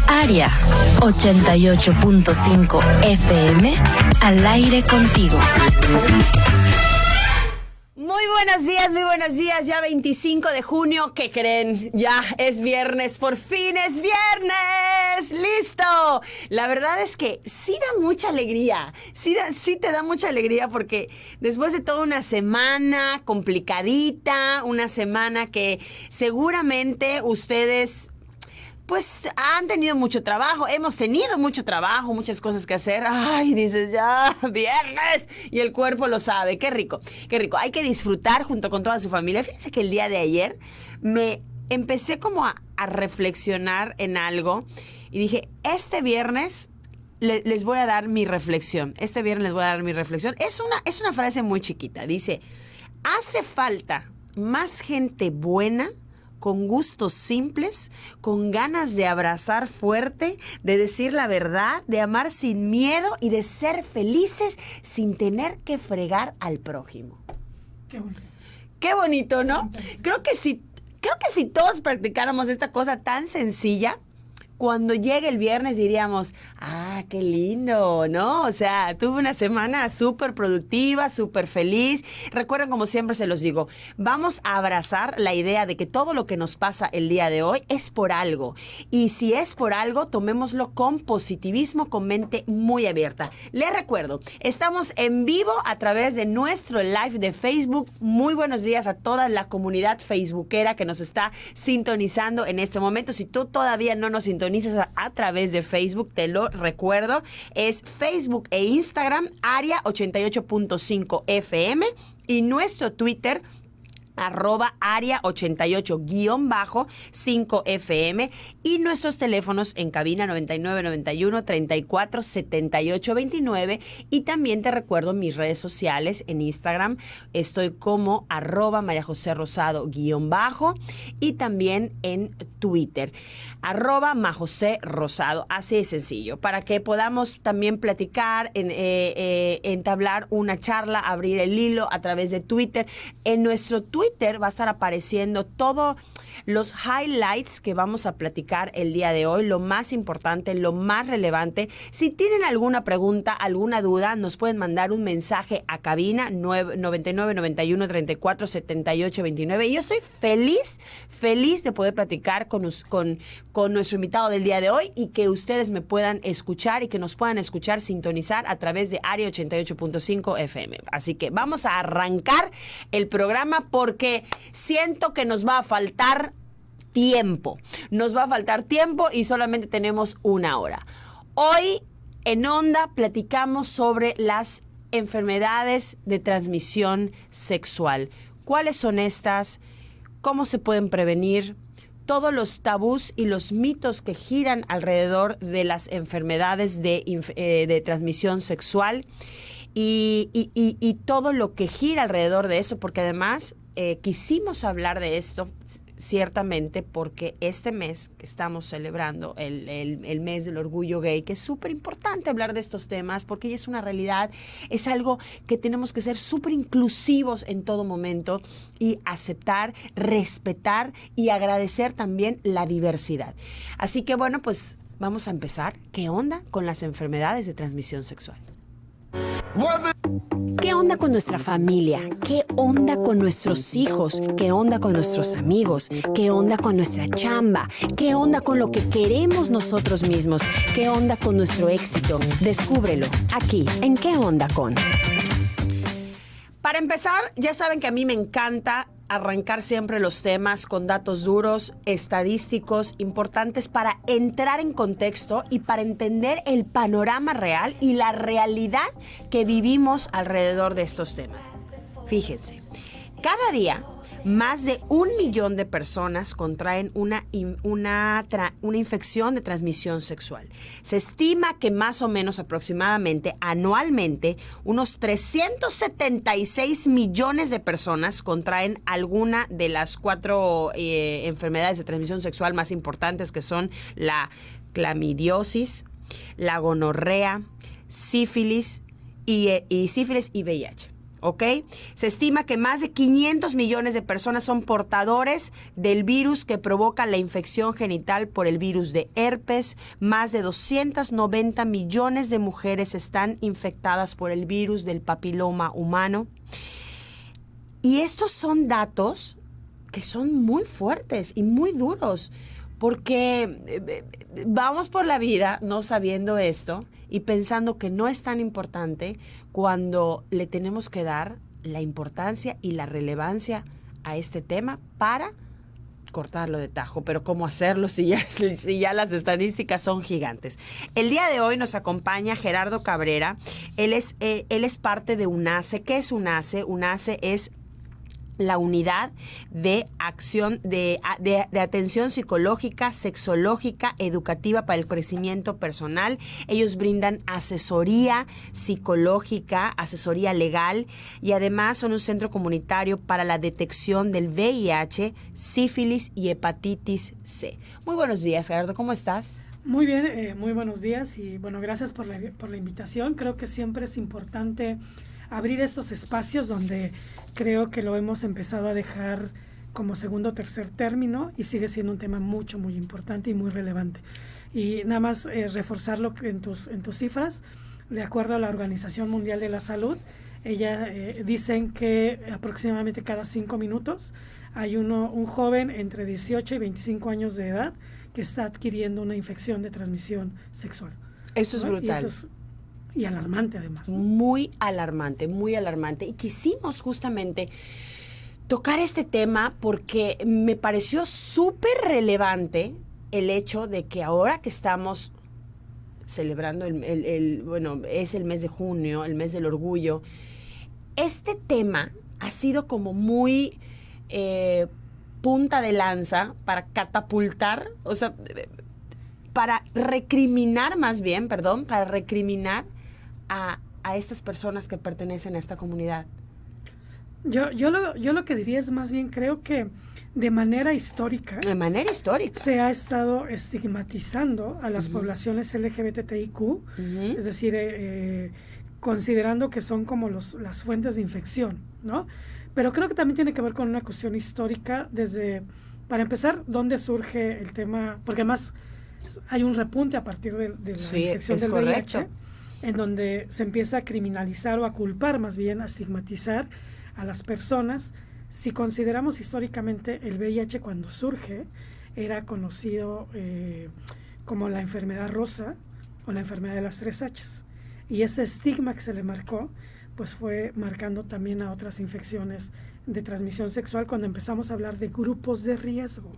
Aria 88.5 FM, al aire contigo. Muy buenos días, ya 25 de junio, ¿qué creen? Ya es viernes, por fin es viernes, ¡listo! La verdad es que sí da mucha alegría, sí te da mucha alegría porque después de toda una semana complicadita, una semana que seguramente ustedes pues han tenido mucho trabajo, hemos tenido mucho trabajo, muchas cosas que hacer. Ay, dices, ya, viernes, y el cuerpo lo sabe. Qué rico, qué rico. Hay que disfrutar junto con toda su familia. Fíjense que el día de ayer me empecé como a reflexionar en algo y dije, este viernes les voy a dar mi reflexión. Este viernes les voy a dar mi reflexión. Es una frase muy chiquita. Dice, hace falta más gente buena, con gustos simples, con ganas de abrazar fuerte, de decir la verdad, de amar sin miedo y de ser felices sin tener que fregar al prójimo. Qué bonito. Qué bonito, ¿no? Creo que si todos practicáramos esta cosa tan sencilla, cuando llegue el viernes diríamos, ah, qué lindo, ¿no? O sea, tuve una semana súper productiva, súper feliz. Recuerden, como siempre se los digo, vamos a abrazar la idea de que todo lo que nos pasa el día de hoy es por algo. Y si es por algo, tomémoslo con positivismo, con mente muy abierta. Les recuerdo, estamos en vivo a través de nuestro live de Facebook. Muy buenos días a toda la comunidad facebookera que nos está sintonizando en este momento. Si tú todavía no nos sintonizas a través de Facebook, te lo recuerdo, es Facebook e Instagram, Aria 88.5 FM, y nuestro Twitter, @Aria88_5FM, y nuestros teléfonos en cabina 9991-347829. Y también te recuerdo mis redes sociales en Instagram, estoy como @MariaJoséRosado_, y también en Twitter, @MaJoséRosado, así de sencillo, para que podamos también platicar, entablar una charla, abrir el hilo a través de Twitter. En nuestro Twitter va a estar apareciendo todos los highlights que vamos a platicar el día de hoy, lo más importante, lo más relevante. Si tienen alguna pregunta, alguna duda, nos pueden mandar un mensaje a cabina 9991-347829. Y yo estoy feliz de poder platicar con nuestro invitado del día de hoy y que ustedes me puedan escuchar y que nos puedan escuchar, sintonizar a través de Aria 88.5 FM. Así que vamos a arrancar el programa porque siento que nos va a faltar tiempo. Nos va a faltar tiempo y solamente tenemos una hora. Hoy en Onda platicamos sobre las enfermedades de transmisión sexual. ¿Cuáles son estas? ¿Cómo se pueden prevenir? Todos los tabús y los mitos que giran alrededor de las enfermedades de transmisión sexual y todo lo que gira alrededor de eso, porque además quisimos hablar de esto ciertamente porque este mes que estamos celebrando el mes del orgullo gay, que es súper importante hablar de estos temas porque ya es una realidad, es algo que tenemos que ser súper inclusivos en todo momento y aceptar, respetar y agradecer también la diversidad. Así que bueno, pues vamos a empezar. ¿Qué onda con las enfermedades de transmisión sexual? ¿Qué onda con nuestra familia? ¿Qué onda con nuestros hijos? ¿Qué onda con nuestros amigos? ¿Qué onda con nuestra chamba? ¿Qué onda con lo que queremos nosotros mismos? ¿Qué onda con nuestro éxito? Descúbrelo aquí, en ¿Qué onda con? Para empezar, ya saben que a mí me encanta arrancar siempre los temas con datos duros, estadísticos, importantes para entrar en contexto y para entender el panorama real y la realidad que vivimos alrededor de estos temas. Fíjense, cada día más de 1 millón de personas contraen una infección de transmisión sexual. Se estima que más o menos aproximadamente anualmente unos 376 millones de personas contraen alguna de las 4 enfermedades de transmisión sexual más importantes, que son la clamidiosis, la gonorrea, sífilis y VIH. ¿ok? Se estima que más de 500 millones de personas son portadores del virus que provoca la infección genital por el virus de herpes. Más de 290 millones de mujeres están infectadas por el virus del papiloma humano. Y estos son datos que son muy fuertes y muy duros, porque vamos por la vida no sabiendo esto y pensando que no es tan importante cuando le tenemos que dar la importancia y la relevancia a este tema para cortarlo de tajo. Pero ¿cómo hacerlo si ya las estadísticas son gigantes? El día de hoy nos acompaña Gerardo Cabrera. Él es parte de UNACE. ¿Qué es UNACE? UNACE es la unidad de acción de atención psicológica, sexológica, educativa para el crecimiento personal. Ellos brindan asesoría psicológica, asesoría legal y además son un centro comunitario para la detección del VIH, sífilis y hepatitis C. Muy buenos días, Gerardo, ¿cómo estás? Muy bien, muy buenos días y bueno, gracias por la invitación. Creo que siempre es importante abrir estos espacios donde creo que lo hemos empezado a dejar como segundo o tercer término y sigue siendo un tema muy importante y muy relevante. Y nada más reforzarlo en tus cifras, de acuerdo a la Organización Mundial de la Salud, dicen que aproximadamente cada 5 minutos hay un joven entre 18 y 25 años de edad que está adquiriendo una infección de transmisión sexual. Esto es brutal. Y alarmante además, ¿no? Muy alarmante, muy alarmante. Y quisimos justamente tocar este tema porque me pareció súper relevante el hecho de que ahora que estamos celebrando bueno, es el mes de junio, el mes del orgullo, este tema ha sido como muy punta de lanza para catapultar, o sea, para recriminar a estas personas que pertenecen a esta comunidad. Yo lo que diría es más bien, creo que de manera histórica se ha estado estigmatizando a las poblaciones LGBTIQ, es decir, considerando que son como las fuentes de infección, ¿no? Pero creo que también tiene que ver con una cuestión histórica para empezar, ¿dónde surge el tema? Porque además hay un repunte a partir de la infección del VIH, en donde se empieza a criminalizar o a culpar, más bien a estigmatizar a las personas. Si consideramos históricamente, el VIH cuando surge era conocido como la enfermedad rosa o la enfermedad de las 3 H's. Y ese estigma que se le marcó, pues fue marcando también a otras infecciones de transmisión sexual cuando empezamos a hablar de grupos de riesgo.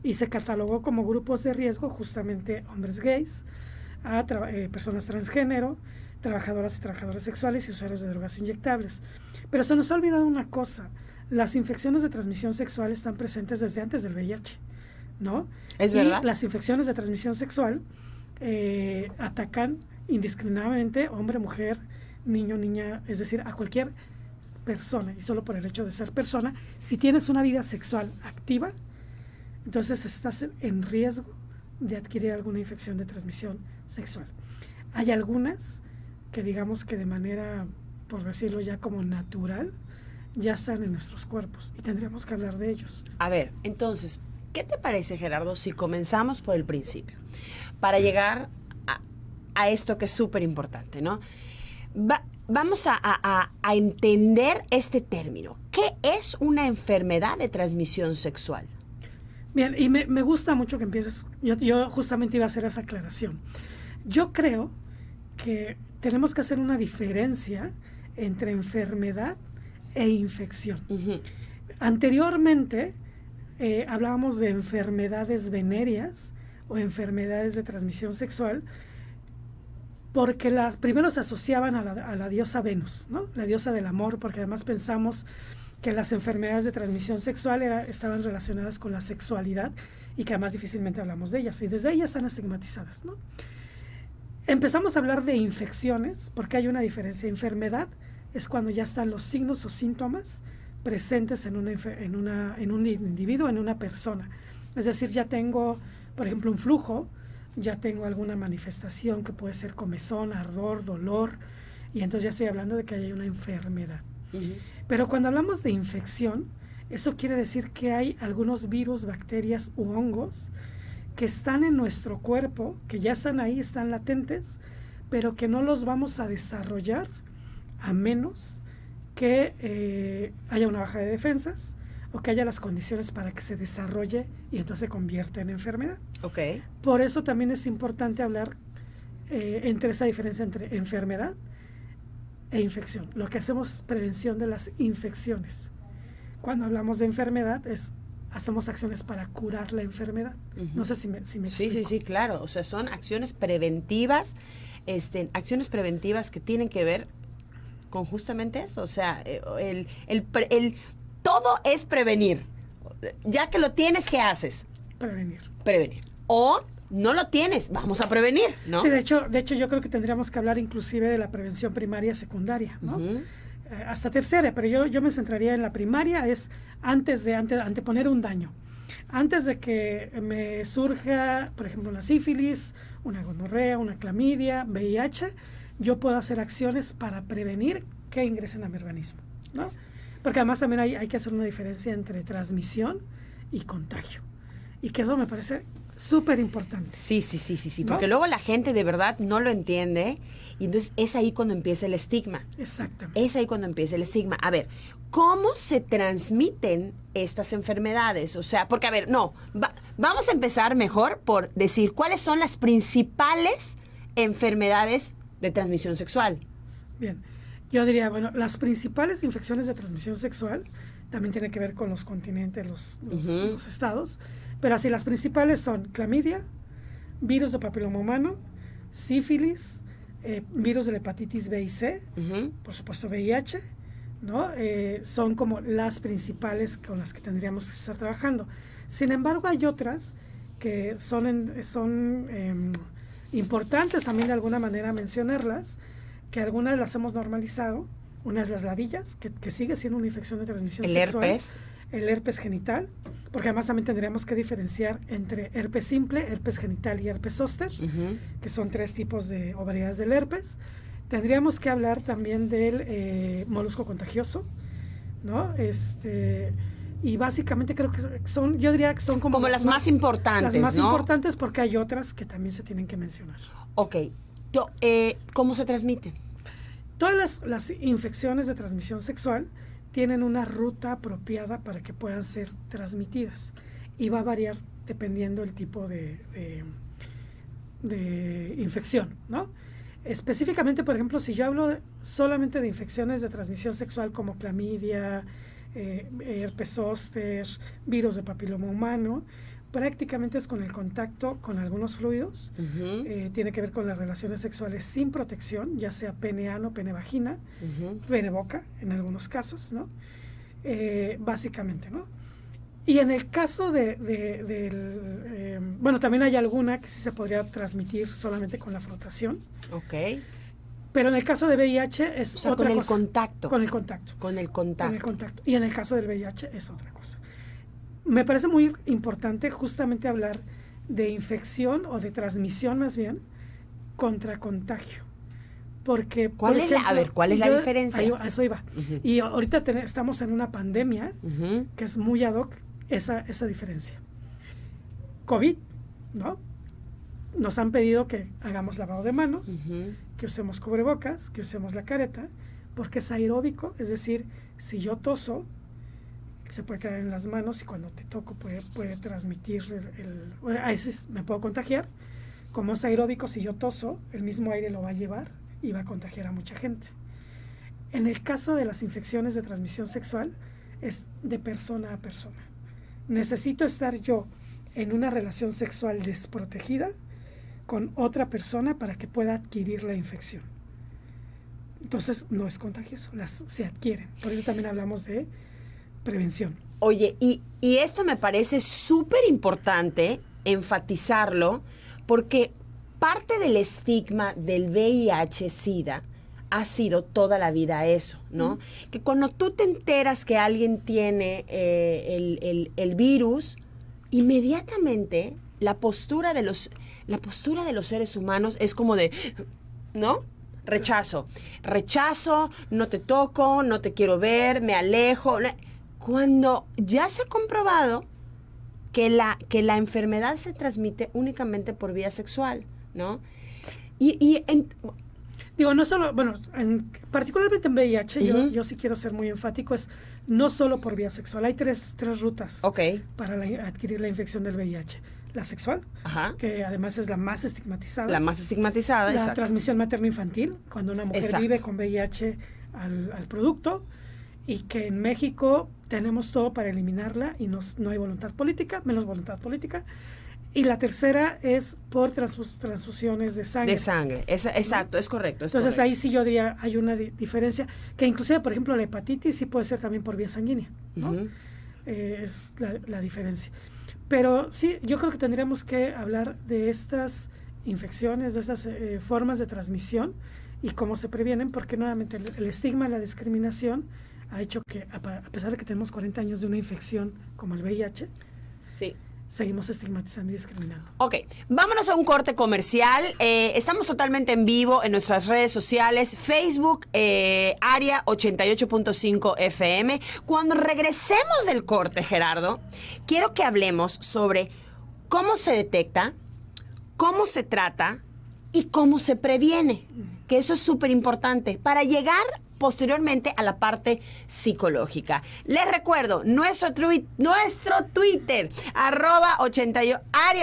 Y se catalogó como grupos de riesgo justamente hombres gays, a personas transgénero, trabajadoras y trabajadores sexuales y usuarios de drogas inyectables. Pero se nos ha olvidado una cosa: las infecciones de transmisión sexual están presentes desde antes del VIH, ¿no? Es verdad. Y las infecciones de transmisión sexual atacan indiscriminadamente hombre, mujer, niño, niña, es decir, a cualquier persona, y solo por el hecho de ser persona. Si tienes una vida sexual activa, entonces estás en riesgo de adquirir alguna infección de transmisión sexual. Hay algunas que digamos que de manera, por decirlo ya como natural, ya están en nuestros cuerpos y tendríamos que hablar de ellos. A ver, entonces, ¿qué te parece, Gerardo, si comenzamos por el principio? Para llegar a esto que es súper importante, ¿no? Vamos a entender este término. ¿Qué es una enfermedad de transmisión sexual? Bien, y me gusta mucho que empieces. Yo justamente iba a hacer esa aclaración. Yo creo que tenemos que hacer una diferencia entre enfermedad e infección. Anteriormente hablábamos de enfermedades venéreas o enfermedades de transmisión sexual porque primero se asociaban a la diosa Venus, ¿no? La diosa del amor, porque además pensamos que las enfermedades de transmisión sexual estaban relacionadas con la sexualidad y que además difícilmente hablamos de ellas, y desde ellas están estigmatizadas, ¿no? Empezamos a hablar de infecciones porque hay una diferencia. Enfermedad es cuando ya están los signos o síntomas presentes en un individuo, en una persona. Es decir, ya tengo, por ejemplo, un flujo, ya tengo alguna manifestación que puede ser comezón, ardor, dolor, y entonces ya estoy hablando de que hay una enfermedad. Pero cuando hablamos de infección, eso quiere decir que hay algunos virus, bacterias u hongos que están en nuestro cuerpo, que ya están ahí, están latentes, pero que no los vamos a desarrollar a menos que haya una baja de defensas o que haya las condiciones para que se desarrolle y entonces se convierta en enfermedad. Okay. Por eso también es importante hablar entre esa diferencia entre enfermedad e infección. Lo que hacemos es prevención de las infecciones. Cuando hablamos de enfermedad hacemos acciones para curar la enfermedad. No sé si me explico. Sí, claro. O sea, son acciones preventivas, que tienen que ver con justamente eso. O sea, todo es prevenir. Ya que lo tienes, ¿qué haces? Prevenir. O no lo tienes, vamos a prevenir, ¿no? Sí, de hecho yo creo que tendríamos que hablar inclusive de la prevención primaria, secundaria, ¿no? Hasta tercera, pero yo me centraría en la primaria, es antes de anteponer un daño. Antes de que me surja, por ejemplo, una sífilis, una gonorrea, una clamidia, VIH, yo puedo hacer acciones para prevenir que ingresen a mi organismo, ¿no? Porque además también hay que hacer una diferencia entre transmisión y contagio. Y que eso me parece súper importante. Sí, ¿no? Porque luego la gente de verdad no lo entiende y entonces es ahí cuando empieza el estigma. Exactamente. Es ahí cuando empieza el estigma. A ver, ¿cómo se transmiten estas enfermedades? O sea, porque a ver, vamos a empezar mejor por decir cuáles son las principales enfermedades de transmisión sexual. Bien, yo diría, bueno, las principales infecciones de transmisión sexual también tienen que ver con los continentes, los estados. Pero así, las principales son clamidia, virus de papiloma humano, sífilis, virus de la hepatitis B y C, por supuesto VIH, ¿no? Son como las principales con las que tendríamos que estar trabajando. Sin embargo, hay otras que son importantes también de alguna manera mencionarlas, que algunas las hemos normalizado. Una es las ladillas, que sigue siendo una infección de transmisión sexual. El herpes genital, porque además también tendríamos que diferenciar entre herpes simple, herpes genital y herpes zóster, que son 3 tipos o variedades del herpes. Tendríamos que hablar también del molusco contagioso, ¿no? Y básicamente creo que yo diría que son como las más importantes, las más ¿no? importantes, porque hay otras que también se tienen que mencionar. Ok. ¿Cómo se transmiten? Todas las infecciones de transmisión sexual tienen una ruta apropiada para que puedan ser transmitidas y va a variar dependiendo el tipo de infección, ¿no? Específicamente, por ejemplo, si yo hablo solamente de infecciones de transmisión sexual como clamidia, herpes zóster, virus de papiloma humano, prácticamente es con el contacto con algunos fluidos. Tiene que ver con las relaciones sexuales sin protección, ya sea pene ano, pene vagina, pene boca, en algunos casos, ¿no? Básicamente, ¿no? Y en el caso bueno, también hay alguna que sí se podría transmitir solamente con la frotación. Ok. Pero en el caso de VIH es otra cosa. Con el contacto. Con el contacto. Y en el caso del VIH es otra cosa. Me parece muy importante justamente hablar de infección o de transmisión más bien contra contagio. Porque, ¿cuál es la diferencia? A eso iba. Y ahorita estamos en una pandemia que es muy ad hoc esa diferencia. COVID, ¿no? Nos han pedido que hagamos lavado de manos, que usemos cubrebocas, que usemos la careta, porque es aeróbico, es decir, si yo toso, se puede quedar en las manos y cuando te toco puede transmitir a veces me puedo contagiar. Como es aeróbico, si yo toso, el mismo aire lo va a llevar y va a contagiar a mucha gente. En el caso de las infecciones de transmisión sexual, es de persona a persona. Necesito estar yo en una relación sexual desprotegida con otra persona para que pueda adquirir la infección. Entonces, no es contagioso, se adquieren. Por eso también hablamos de prevención. Oye, y esto me parece súper importante enfatizarlo, porque parte del estigma del VIH-Sida ha sido toda la vida eso, ¿no? Que cuando tú te enteras que alguien tiene el virus, inmediatamente la postura de los seres humanos es como de, ¿no? Rechazo, no te toco, no te quiero ver, me alejo. Cuando ya se ha comprobado que la enfermedad se transmite únicamente por vía sexual, ¿no? Digo, no solo, bueno, particularmente en VIH, yo sí quiero ser muy enfático, es no solo por vía sexual. Hay tres rutas para adquirir la infección del VIH. La sexual, que además es la más estigmatizada. La más estigmatizada, La transmisión materno-infantil, cuando una mujer vive con VIH al producto, y que en México tenemos todo para eliminarla y no hay voluntad política, menos voluntad política. Y la tercera es por transfusiones de sangre. De sangre, exacto, ¿no? Es correcto. Entonces ahí sí yo diría, hay una diferencia, que inclusive, por ejemplo, la hepatitis sí puede ser también por vía sanguínea, ¿no? Es la diferencia. Pero sí, yo creo que tendríamos que hablar de estas infecciones, de estas formas de transmisión y cómo se previenen, porque nuevamente el estigma, la discriminación ha hecho que, a pesar de que tenemos 40 años de una infección como el VIH, sí, seguimos estigmatizando y discriminando. Ok, vámonos a un corte comercial. Estamos totalmente en vivo en nuestras redes sociales, Facebook, Área 88.5 FM. Cuando regresemos del corte, Gerardo, quiero que hablemos sobre cómo se detecta, cómo se trata y cómo se previene, que eso es súper importante para llegar posteriormente a la parte psicológica. Les recuerdo, nuestro Twitter, @área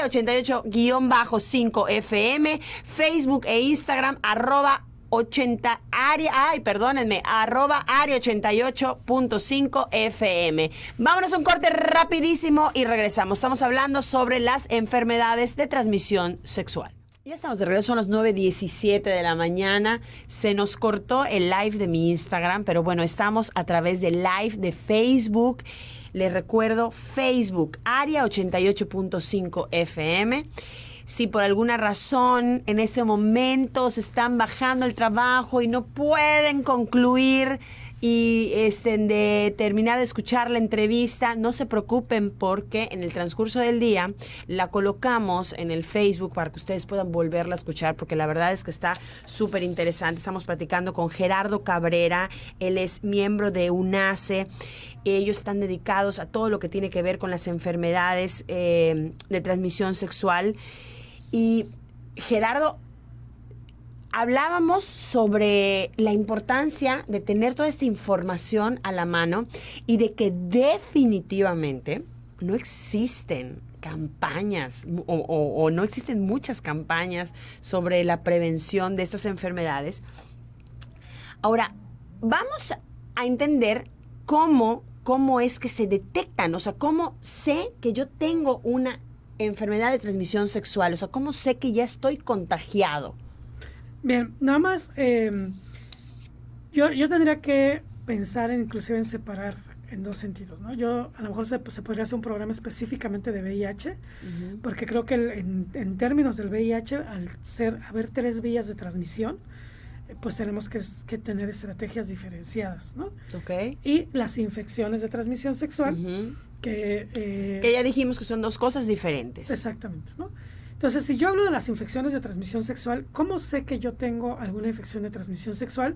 88-5 FM, Facebook e Instagram, @área 88.5 FM. Vámonos a un corte rapidísimo y regresamos. Estamos hablando sobre las enfermedades de transmisión sexual. Ya estamos de regreso, son las 9:17 de la mañana. Se nos cortó el live de mi Instagram, pero bueno, estamos a través del live de Facebook. Les recuerdo, Facebook, Área 88.5 FM. Si por alguna razón en este momento se están bajando el trabajo y no pueden concluir y de terminar de escuchar la entrevista, no se preocupen porque en el transcurso del día la colocamos en el Facebook para que ustedes puedan volverla a escuchar, porque la verdad es que está súper interesante. Estamos platicando con Gerardo Cabrera, él es miembro de UNACE. Ellos están dedicados a todo lo que tiene que ver con las enfermedades de transmisión sexual. Y Gerardo, hablábamos sobre la importancia de tener toda esta información a la mano y de que definitivamente no existen campañas o no existen muchas campañas sobre la prevención de estas enfermedades. Ahora, vamos a entender cómo es que se detectan, o sea, cómo sé que yo tengo una enfermedad de transmisión sexual, o sea, cómo sé que ya estoy contagiado. Bien, nada más, yo tendría que pensar inclusive en separar en dos sentidos, ¿no? Yo, a lo mejor se podría hacer un programa específicamente de VIH, porque creo que en términos del VIH, al haber 3 vías de transmisión, pues tenemos que tener estrategias diferenciadas, ¿no? Okay. Y las infecciones de transmisión sexual, que ya dijimos que son 2 cosas diferentes. Exactamente, ¿no? Entonces, si yo hablo de las infecciones de transmisión sexual, ¿cómo sé que yo tengo alguna infección de transmisión sexual?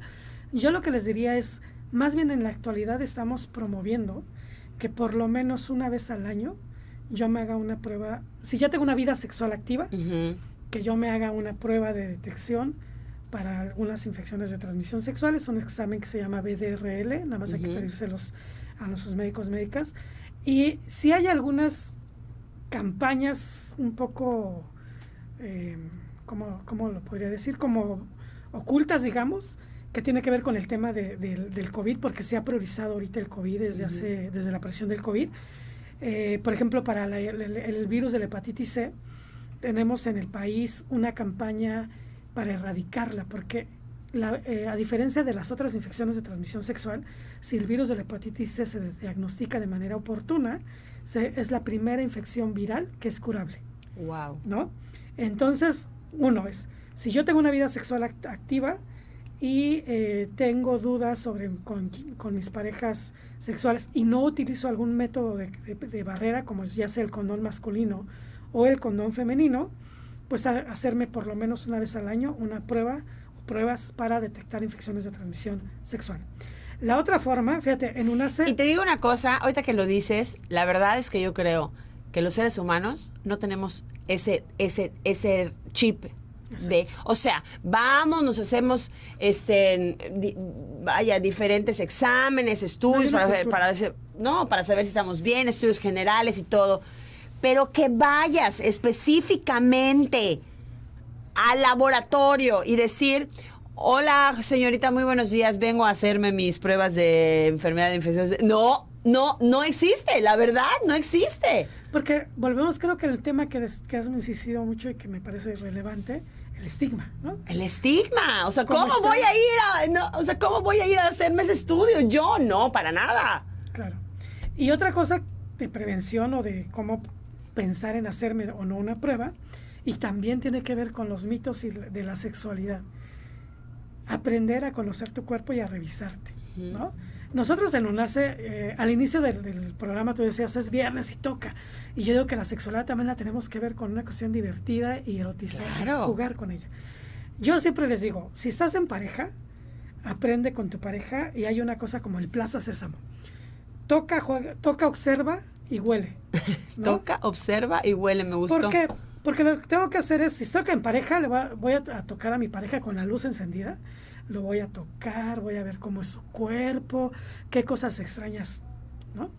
Yo lo que les diría es, más bien en la actualidad estamos promoviendo que por lo menos una vez al año yo me haga una prueba, si ya tengo una vida sexual activa, que yo me haga una prueba de detección para algunas infecciones de transmisión sexual. Es un examen que se llama BDRL, nada más hay que pedírselos a nuestros médicas. Y si hay algunas campañas un poco, ¿cómo lo podría decir? Como ocultas, digamos, que tiene que ver con el tema del COVID, porque se ha priorizado ahorita el COVID desde la aparición del COVID. Por ejemplo, para el virus de la hepatitis C, tenemos en el país una campaña para erradicarla, porque a diferencia de las otras infecciones de transmisión sexual, si el virus de la hepatitis C se diagnostica de manera oportuna, es la primera infección viral que es curable. Wow. ¿No? Entonces, uno es, si yo tengo una vida sexual activa y tengo dudas con mis parejas sexuales y no utilizo algún método de barrera, como ya sea el condón masculino o el condón femenino, pues hacerme por lo menos una vez al año una prueba pruebas para detectar infecciones de transmisión sexual. La otra forma, fíjate, en UNACE... Y te digo una cosa, ahorita que lo dices, la verdad es que yo creo que los seres humanos no tenemos ese chip de, o sea, vamos, nos hacemos diferentes exámenes, estudios para saber si estamos bien, estudios generales y todo, pero que vayas específicamente al laboratorio y decir: hola, señorita, muy buenos días, vengo a hacerme mis pruebas de enfermedad de infecciones. No existe, la verdad, no existe. Porque volvemos, creo que el tema que has insistido mucho y que me parece relevante, el estigma, ¿no? El estigma, o sea, ¿cómo voy a ir a hacerme ese estudio? Yo no, para nada. Claro. Y otra cosa de prevención o de cómo pensar en hacerme o no una prueba, y también tiene que ver con los mitos de la sexualidad. Aprender a conocer tu cuerpo y a revisarte, ¿no? Nosotros en UNACE, al inicio del programa tú decías, es viernes y toca. Y yo digo que la sexualidad también la tenemos que ver con una cuestión divertida y erotizada, claro. Jugar con ella. Yo siempre les digo, si estás en pareja, aprende con tu pareja, y hay una cosa como el Plaza Sésamo. Toca, observa y huele, ¿no? Toca, observa y huele, me gustó. ¿Por qué? Porque lo que tengo que hacer es, si estoy en pareja, voy a tocar a mi pareja con la luz encendida, lo voy a tocar, voy a ver cómo es su cuerpo, qué cosas extrañas, ¿no?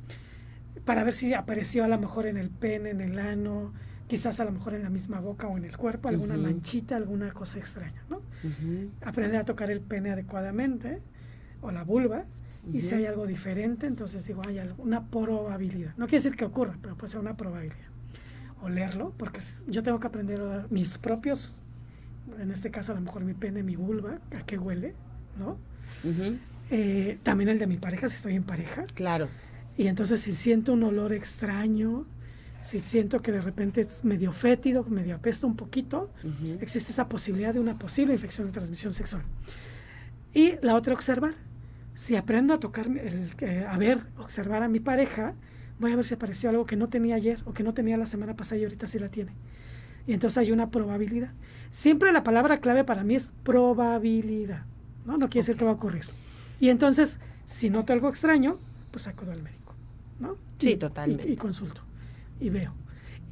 Para ver si apareció a lo mejor en el pene, en el ano, quizás a lo mejor en la misma boca o en el cuerpo, alguna manchita, alguna cosa extraña, ¿no? Aprender a tocar el pene adecuadamente, o la vulva, y si hay algo diferente, entonces digo, hay una probabilidad. No quiere decir que ocurra, pero puede ser una probabilidad. Olerlo, porque yo tengo que aprender a oler mis propios, en este caso a lo mejor mi pene, mi vulva, a qué huele, ¿no? También el de mi pareja, si estoy en pareja. Claro. Y entonces si siento un olor extraño, si siento que de repente es medio fétido, medio apesta un poquito, existe esa posibilidad de una posible infección de transmisión sexual. Y la otra, observar. Si aprendo a tocar, observar a mi pareja, voy a ver si apareció algo que no tenía ayer o que no tenía la semana pasada y ahorita sí la tiene. Y entonces hay una probabilidad. Siempre la palabra clave para mí es probabilidad, ¿no? No quiere decir que va a ocurrir. Y entonces, si noto algo extraño, pues acudo al médico, ¿no? Sí, totalmente. Y consulto y veo.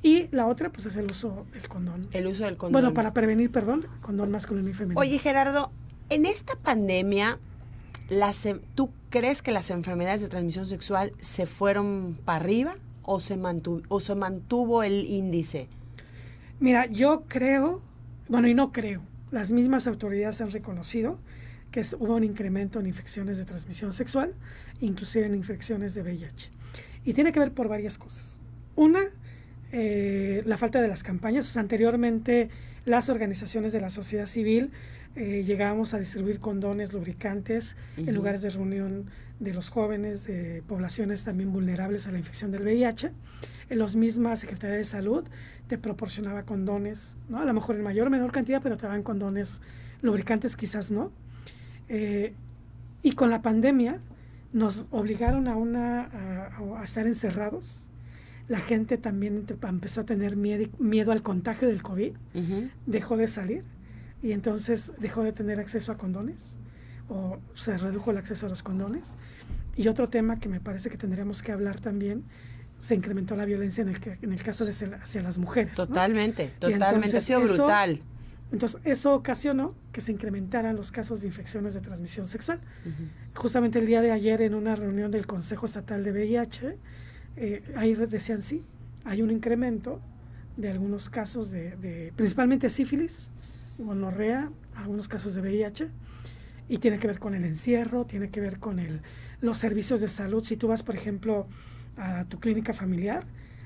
Y la otra, pues es el uso del condón. El uso del condón. Bueno, para prevenir, condón masculino y femenino. Oye, Gerardo, en esta pandemia, ¿tú crees que las enfermedades de transmisión sexual se fueron para arriba o se mantuvo el índice? Mira, yo creo, y no creo, las mismas autoridades han reconocido que hubo un incremento en infecciones de transmisión sexual, inclusive en infecciones de VIH. Y tiene que ver por varias cosas. Una, la falta de las campañas. O sea, anteriormente las organizaciones de la sociedad civil llegábamos a distribuir condones, lubricantes en lugares de reunión de los jóvenes, de poblaciones también vulnerables a la infección del VIH. En los mismas Secretaría de Salud te proporcionaba condones, ¿no? A lo mejor en mayor o menor cantidad, pero te daban condones, lubricantes quizás no. Y con la pandemia nos obligaron a estar encerrados. La gente también empezó a tener miedo al contagio del COVID, dejó de salir y entonces dejó de tener acceso a condones, o se redujo el acceso a los condones. Y otro tema que me parece que tendríamos que hablar también, se incrementó la violencia en el caso hacia las mujeres. Totalmente, ¿no? totalmente, ha sido brutal. Entonces, eso ocasionó que se incrementaran los casos de infecciones de transmisión sexual. Justamente el día de ayer, en una reunión del Consejo Estatal de VIH, ahí decían, sí, hay un incremento de algunos casos de principalmente sífilis, gonorrea, algunos casos de VIH, y tiene que ver con el encierro, tiene que ver con los servicios de salud. Si tú vas, por ejemplo, a tu clínica familiar,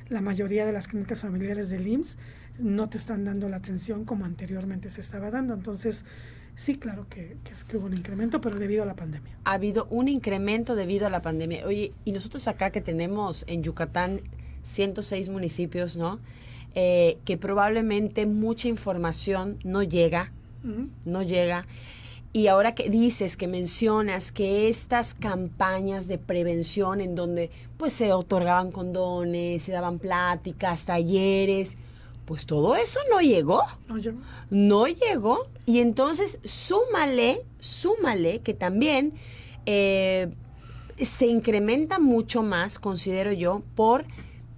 la mayoría de las clínicas familiares del IMSS no te están dando la atención como anteriormente se estaba dando. Entonces, sí, claro que hubo un incremento, pero debido a la pandemia. Ha habido un incremento debido a la pandemia. Oye, y nosotros acá que tenemos en Yucatán 106 municipios, ¿no? Que probablemente mucha información no llega, no llega. Y ahora que dices, que mencionas que estas campañas de prevención en donde pues se otorgaban condones, se daban pláticas, talleres, Pues todo eso no llegó. No llegó. Y entonces súmale que también se incrementa mucho más, considero yo, por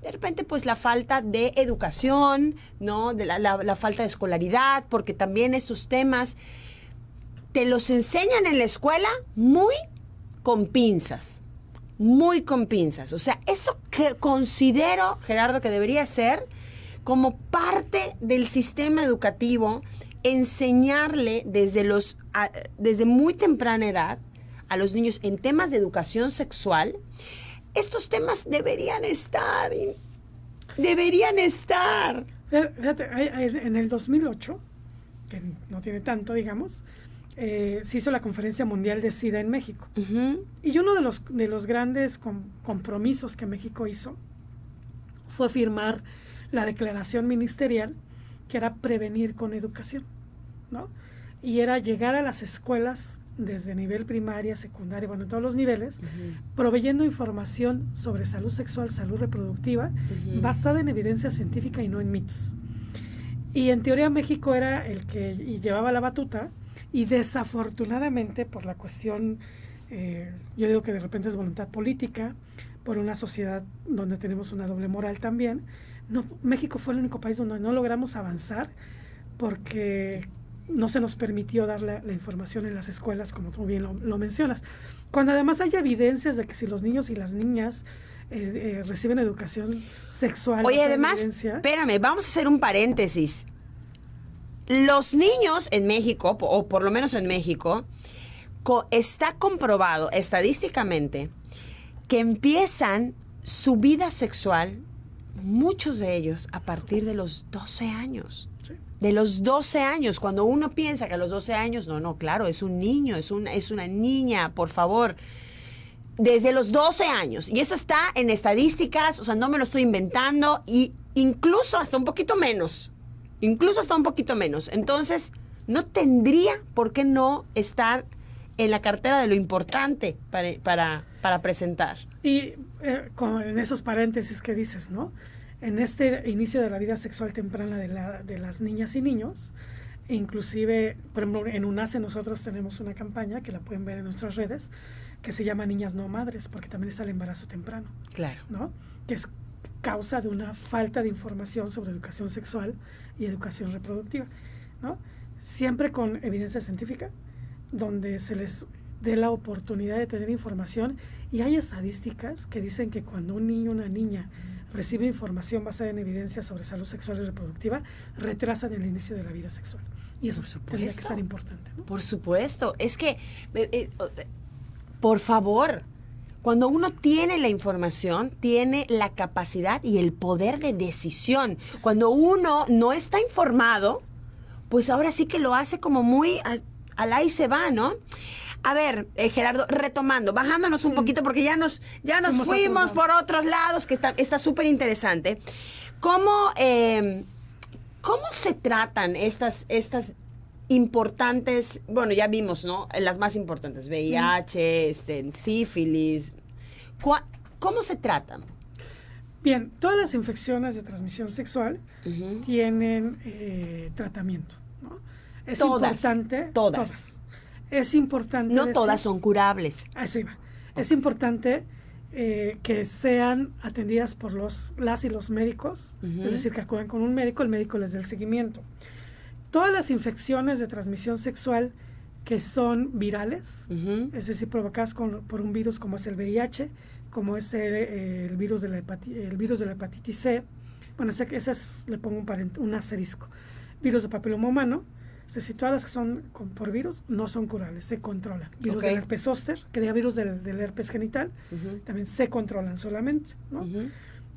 de repente pues la falta de educación, ¿no? De la falta de escolaridad, porque también estos temas te los enseñan en la escuela muy con pinzas. Muy con pinzas. O sea, esto que considero, Gerardo, que debería ser como parte del sistema educativo, enseñarle desde muy temprana edad a los niños en temas de educación sexual. Estos temas deberían estar. Fíjate, en el 2008, que no tiene tanto, digamos, se hizo la Conferencia Mundial de SIDA en México. Uh-huh. Y uno de los grandes compromisos que México hizo fue firmar la declaración ministerial, que era prevenir con educación, ¿no? Y era llegar a las escuelas desde nivel primaria, secundaria, bueno, en todos los niveles, proveyendo información sobre salud sexual, salud reproductiva, basada en evidencia científica y no en mitos. Y en teoría México era el que llevaba la batuta, y desafortunadamente por la cuestión, yo digo que de repente es voluntad política, por una sociedad donde tenemos una doble moral también, México fue el único país donde no logramos avanzar porque no se nos permitió dar la información en las escuelas, como tú bien lo mencionas. Cuando además hay evidencias de que si los niños y las niñas reciben educación sexual... Oye, además, espérame, vamos a hacer un paréntesis. Los niños en México, o por lo menos en México, está comprobado estadísticamente que empiezan su vida sexual, muchos de ellos, a partir de los 12 años. Sí. De los 12 años, cuando uno piensa que a los 12 años, no, claro, es un niño, es una niña, por favor. Desde los 12 años. Y eso está en estadísticas, o sea, no me lo estoy inventando, y incluso hasta un poquito menos. Entonces, no tendría por qué no estar en la cartera de lo importante para presentar. Y en esos paréntesis que dices, ¿no? En este inicio de la vida sexual temprana de las niñas y niños, inclusive, por ejemplo, en UNACE nosotros tenemos una campaña, que la pueden ver en nuestras redes, que se llama Niñas No Madres, porque también está el embarazo temprano. Claro. ¿No? Que es causa de una falta de información sobre educación sexual y educación reproductiva, ¿no? Siempre con evidencia científica, donde se les dé la oportunidad de tener información, y hay estadísticas que dicen que cuando un niño o una niña recibe información basada en evidencia sobre salud sexual y reproductiva, retrasan el inicio de la vida sexual. Y eso tendría que ser importante, ¿no? Por supuesto. Es que, por favor, cuando uno tiene la información, tiene la capacidad y el poder de decisión. Cuando uno no está informado, pues ahora sí que lo hace como muy al ahí se va, ¿no? A ver, Gerardo, retomando, bajándonos un poquito porque ya nos fuimos por otros lados, que está súper interesante. ¿Cómo se tratan estas importantes, bueno, ya vimos, ¿no? Las más importantes, VIH, sífilis. ¿Cómo se tratan? Bien, todas las infecciones de transmisión sexual tienen tratamiento, ¿no? Es importante. Todas. Es importante. No todas son curables. Eso iba. Okay. Es importante que sean atendidas por las y los médicos, es decir, que acudan con un médico, el médico les dé el seguimiento. Todas las infecciones de transmisión sexual que son virales, es decir, provocadas por un virus como es el VIH, como es el virus de la hepatitis C, bueno, ese le pongo un asterisco, virus de papiloma humano, es decir, todas las que son por virus no son curables, se controlan. Virus del herpes zóster, que diga virus del herpes genital, también se controlan solamente, ¿no?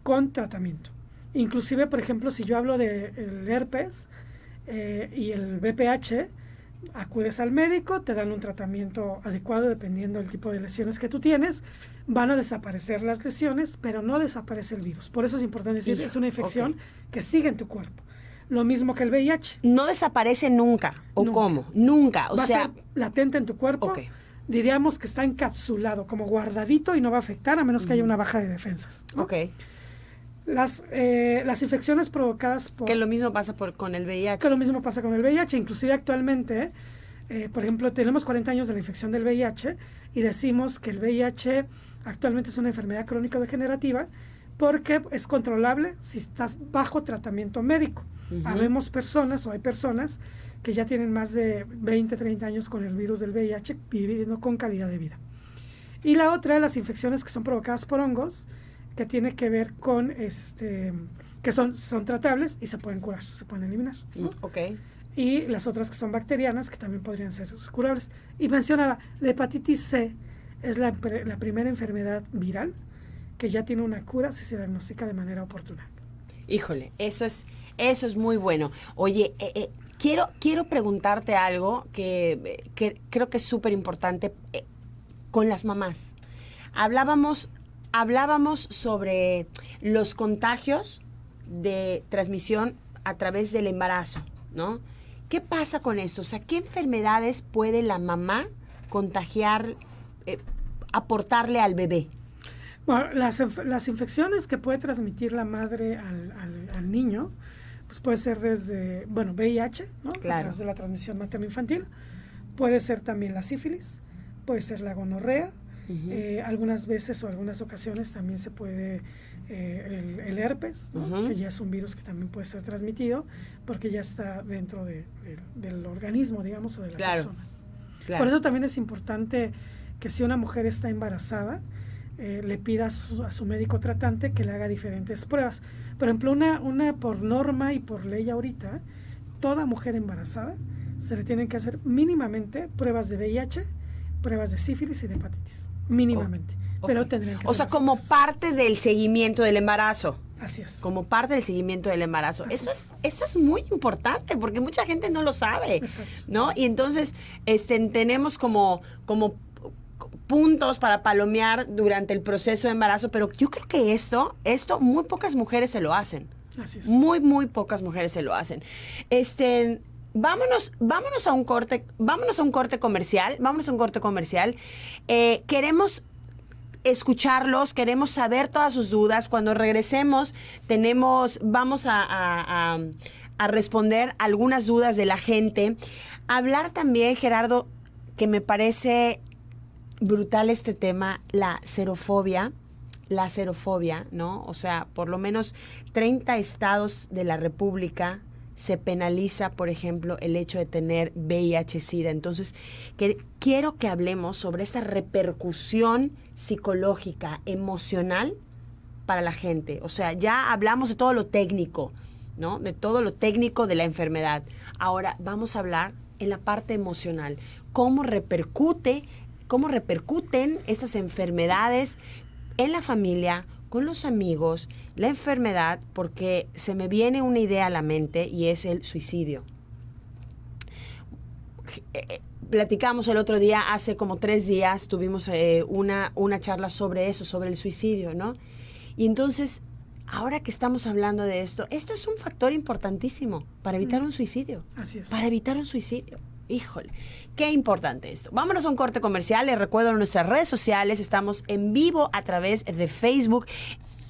Con tratamiento. Inclusive, por ejemplo, si yo hablo del herpes y el VPH, acudes al médico, te dan un tratamiento adecuado dependiendo del tipo de lesiones que tú tienes, van a desaparecer las lesiones, pero no desaparece el virus. Por eso es importante decir, es una infección que sigue en tu cuerpo. Lo mismo que el VIH. No desaparece nunca, ¿o nunca? ¿Cómo? Nunca, o va sea... a ser latente en tu cuerpo, diríamos que está encapsulado, como guardadito y no va a afectar a menos que haya una baja de defensas, ¿no? Las infecciones provocadas por... Que lo mismo pasa con el VIH. Que lo mismo pasa con el VIH. Inclusive actualmente, por ejemplo, tenemos 40 años de la infección del VIH y decimos que el VIH actualmente es una enfermedad crónico-degenerativa porque es controlable si estás bajo tratamiento médico. Habemos personas o hay personas que ya tienen más de 20, 30 años con el virus del VIH viviendo con calidad de vida. Y la otra, las infecciones que son provocadas por hongos, que tiene que ver con que son tratables y se pueden curar, se pueden eliminar, ¿no? Okay. Y las otras que son bacterianas, que también podrían ser curables. Y mencionaba, la hepatitis C es la primera enfermedad viral que ya tiene una cura si se diagnostica de manera oportuna. Híjole, eso es muy bueno. Oye, quiero preguntarte algo que creo que es súper importante con las mamás. Hablábamos sobre los contagios de transmisión a través del embarazo, ¿no? ¿Qué pasa con esto? O sea, ¿qué enfermedades puede la mamá contagiar, aportarle al bebé? Bueno, las infecciones que puede transmitir la madre al niño, pues puede ser desde, VIH, ¿no? Claro. A través de la transmisión materno-infantil. Puede ser también la sífilis, puede ser la gonorrea. Algunas veces o algunas ocasiones también se puede el herpes, ¿no? Que ya es un virus que también puede ser transmitido porque ya está dentro del organismo, digamos, o de la persona. Claro. Por eso también es importante que si una mujer está embarazada, le pida a su médico tratante que le haga diferentes pruebas. Por ejemplo, una por norma y por ley ahorita, toda mujer embarazada se le tienen que hacer mínimamente pruebas de VIH, pruebas de sífilis y de hepatitis. Mínimamente. Pero tendrían que ser. O sea, como parte del seguimiento del embarazo. Así es. Como parte del seguimiento del embarazo. Esto es muy importante porque mucha gente no lo sabe. Exacto. ¿No? Y entonces tenemos como puntos para palomear durante el proceso de embarazo, pero yo creo que esto muy pocas mujeres se lo hacen. Así es. Muy, muy pocas mujeres se lo hacen. Vámonos a un corte comercial. Queremos escucharlos, queremos saber todas sus dudas. Cuando regresemos, vamos a responder algunas dudas de la gente. Hablar también, Gerardo, que me parece brutal este tema, la serofobia, ¿no? O sea, por lo menos 30 estados de la República se penaliza, por ejemplo, el hecho de tener VIH-Sida. Entonces, quiero que hablemos sobre esta repercusión psicológica, emocional para la gente. O sea, ya hablamos de todo lo técnico, ¿no? De todo lo técnico de la enfermedad. Ahora vamos a hablar en la parte emocional. ¿Cómo repercuten estas enfermedades en la familia, con los amigos, la enfermedad? Porque se me viene una idea a la mente y es el suicidio. Platicamos el otro día, hace como 3 días, tuvimos una charla sobre eso, sobre el suicidio, ¿no? Y entonces, ahora que estamos hablando de esto es un factor importantísimo para evitar un suicidio. Así es. Para evitar un suicidio. Híjole, qué importante esto. Vámonos a un corte comercial. Les recuerdo en nuestras redes sociales. Estamos en vivo a través de Facebook,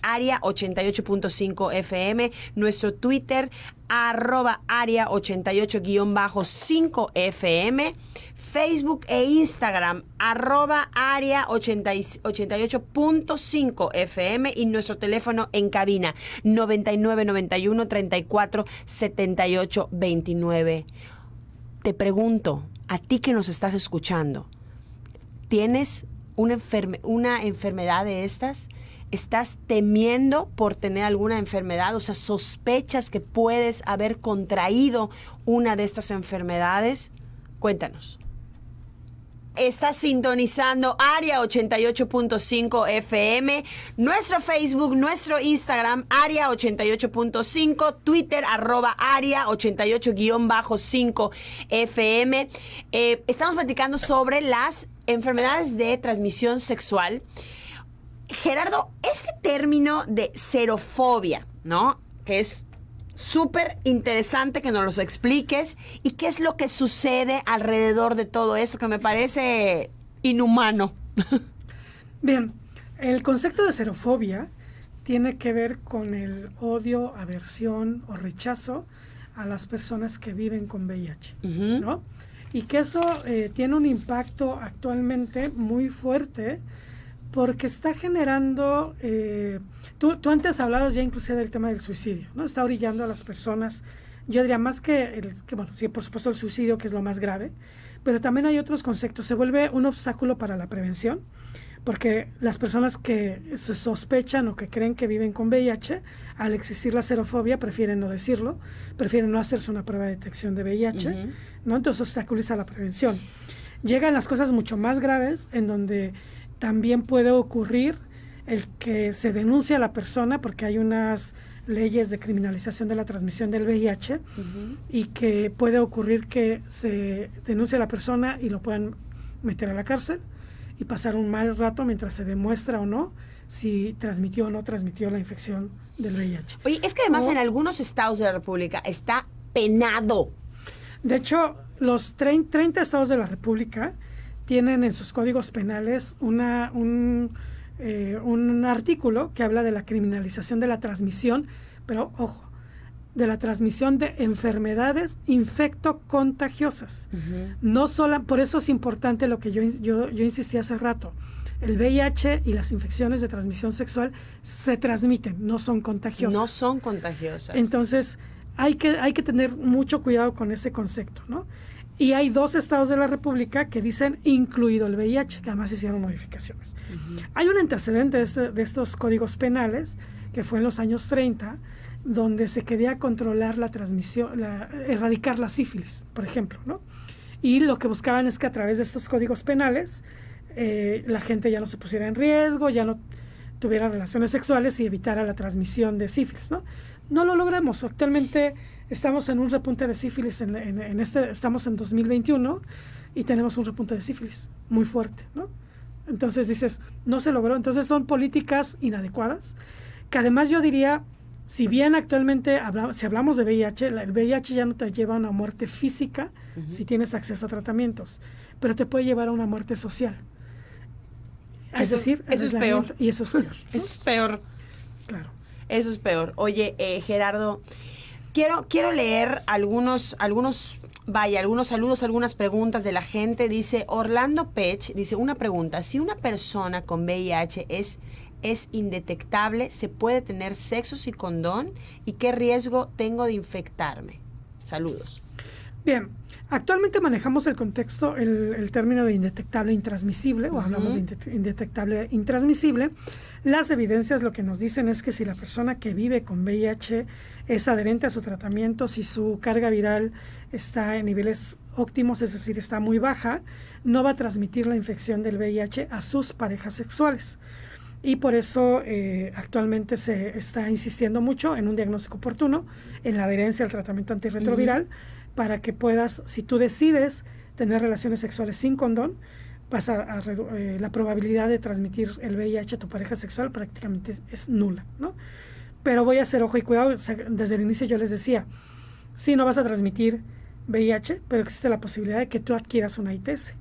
Aria 88.5 FM, nuestro Twitter, @Aria 88-5 FM, Facebook e Instagram, @Aria 88.5 FM y nuestro teléfono en cabina, 9991 34 78 29. Te pregunto, a ti que nos estás escuchando, ¿tienes una enfermedad de estas? ¿Estás temiendo por tener alguna enfermedad? O sea, ¿sospechas que puedes haber contraído una de estas enfermedades? Cuéntanos. Estás sintonizando Aria 88.5 FM, nuestro Facebook, nuestro Instagram, Aria 88.5, Twitter, @Aria 88-5 FM. Estamos platicando sobre las enfermedades de transmisión sexual. Gerardo, este término de serofobia, ¿no? Que es súper interesante que nos los expliques y qué es lo que sucede alrededor de todo eso, que me parece inhumano. Bien, el concepto de serofobia tiene que ver con el odio, aversión o rechazo a las personas que viven con VIH, ¿no? Y que eso tiene un impacto actualmente muy fuerte porque está generando, tú antes hablabas ya inclusive del tema del suicidio, ¿no? Está orillando a las personas, yo diría más que bueno, sí, por supuesto el suicidio, que es lo más grave, pero también hay otros conceptos. Se vuelve un obstáculo para la prevención, porque las personas que se sospechan o que creen que viven con VIH, al existir la serofobia, prefieren no decirlo, prefieren no hacerse una prueba de detección de VIH, ¿no? Entonces obstaculiza la prevención. Llegan las cosas mucho más graves, en donde también puede ocurrir el que se denuncie a la persona, porque hay unas leyes de criminalización de la transmisión del VIH, y que puede ocurrir que se denuncie a la persona y lo puedan meter a la cárcel y pasar un mal rato mientras se demuestra o no si transmitió o no transmitió la infección del VIH. Oye, es que además en algunos estados de la República está penado. De hecho, los 30 estados de la República tienen en sus códigos penales un artículo que habla de la criminalización de la transmisión, pero ojo, de la transmisión de enfermedades infectocontagiosas. No solo, por eso es importante lo que yo insistí hace rato. El VIH y las infecciones de transmisión sexual se transmiten, no son contagiosas. No son contagiosas. Entonces, hay que tener mucho cuidado con ese concepto, ¿no? Y hay 2 estados de la República que dicen incluido el VIH, que además hicieron modificaciones. Hay un antecedente de estos códigos penales, que fue en los años 30, donde se quería controlar la transmisión, erradicar la sífilis, por ejemplo, ¿no? Y lo que buscaban es que a través de estos códigos penales la gente ya no se pusiera en riesgo, ya no tuviera relaciones sexuales y evitara la transmisión de sífilis, ¿no? No lo logramos. Actualmente estamos en un repunte de sífilis, estamos en 2021 y tenemos un repunte de sífilis muy fuerte, ¿no? Entonces dices, no se logró. Entonces son políticas inadecuadas, que además yo diría, si bien actualmente si hablamos de VIH, el VIH ya no te lleva a una muerte física si tienes acceso a tratamientos, pero te puede llevar a una muerte social. Es decir, eso es peor. Y eso es peor, ¿no? Eso es peor. Claro. Eso es peor. Oye, Gerardo, quiero leer algunos saludos, algunas preguntas de la gente. Dice Orlando Pech, dice una pregunta: si una persona con VIH es indetectable, ¿se puede tener sexo sin condón? ¿Y qué riesgo tengo de infectarme? Saludos. Bien, actualmente manejamos el contexto, el término de indetectable intransmisible, o hablamos de indetectable intransmisible. Las evidencias lo que nos dicen es que si la persona que vive con VIH es adherente a su tratamiento, si su carga viral está en niveles óptimos, es decir, está muy baja, no va a transmitir la infección del VIH a sus parejas sexuales. Y por eso actualmente se está insistiendo mucho en un diagnóstico oportuno, en la adherencia al tratamiento antirretroviral, para que puedas, si tú decides tener relaciones sexuales sin condón, la probabilidad de transmitir el VIH a tu pareja sexual prácticamente es nula, ¿no? Pero voy a hacer ojo y cuidado. Desde el inicio yo les decía, sí, no vas a transmitir VIH, pero existe la posibilidad de que tú adquieras una ITS,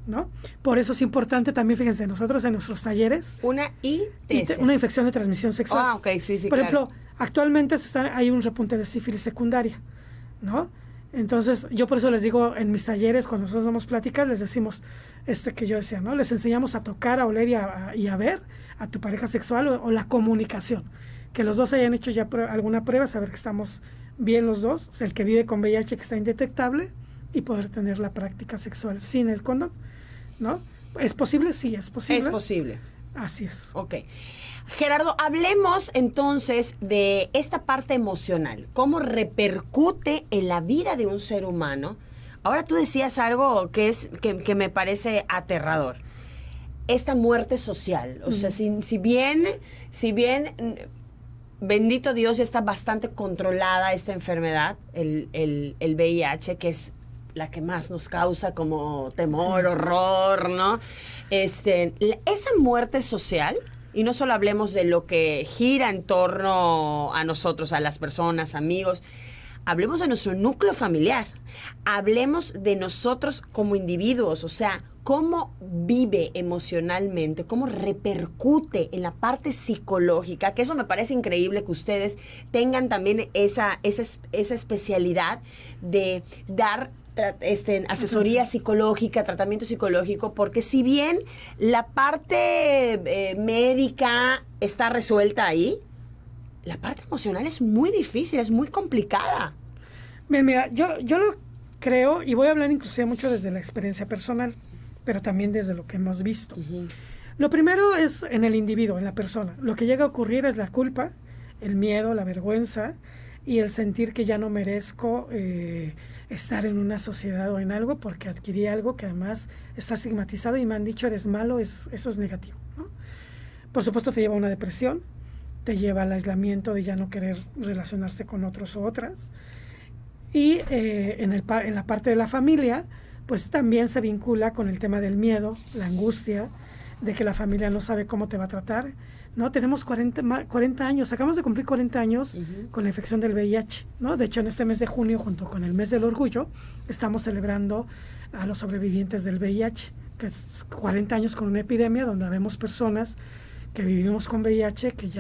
¿no? Por eso es importante también, fíjense, nosotros en nuestros talleres... Una ITS. Una infección de transmisión sexual. Ah, ok, sí, Por ejemplo, actualmente hay un repunte de sífilis secundaria, ¿no? Entonces, yo por eso les digo en mis talleres, cuando nosotros damos pláticas, les decimos que yo decía, ¿no? Les enseñamos a tocar, a oler y a ver a tu pareja sexual o la comunicación. Que los dos hayan hecho ya alguna prueba, saber que estamos bien los dos, el que vive con VIH que está indetectable, y poder tener la práctica sexual sin el condón, ¿no? ¿Es posible? Sí, es posible. Es posible. Así es. Ok. Gerardo, hablemos entonces de esta parte emocional. ¿Cómo repercute en la vida de un ser humano? Ahora tú decías algo que me parece aterrador. Esta muerte social. O sea, si bien, bendito Dios, ya está bastante controlada esta enfermedad, el VIH, que es la que más nos causa como temor, horror, ¿no? Esa muerte social, y no solo hablemos de lo que gira en torno a nosotros, a las personas, amigos, hablemos de nuestro núcleo familiar, hablemos de nosotros como individuos, o sea, cómo vive emocionalmente, cómo repercute en la parte psicológica, que eso me parece increíble que ustedes tengan también esa especialidad de dar asesoría psicológica, tratamiento psicológico, porque si bien la parte médica está resuelta ahí, la parte emocional es muy difícil, es muy complicada. Bien, mira, yo lo creo, y voy a hablar inclusive mucho desde la experiencia personal, pero también desde lo que hemos visto. Uh-huh. Lo primero es en el individuo, en la persona. Lo que llega a ocurrir es la culpa, el miedo, la vergüenza y el sentir que ya no merezco estar en una sociedad o en algo porque adquirí algo que además está estigmatizado y me han dicho eres malo, eso es negativo, ¿no? Por supuesto te lleva a una depresión, te lleva al aislamiento de ya no querer relacionarse con otros o otras. Y en la parte de la familia, pues también se vincula con el tema del miedo, la angustia, de que la familia no sabe cómo te va a tratar, ¿no? Tenemos 40 años, acabamos de cumplir 40 años uh-huh. con la infección del VIH, ¿no? De hecho, en este mes de junio, junto con el mes del orgullo, estamos celebrando a los sobrevivientes del VIH, que es 40 años con una epidemia donde vemos personas que vivimos con VIH, que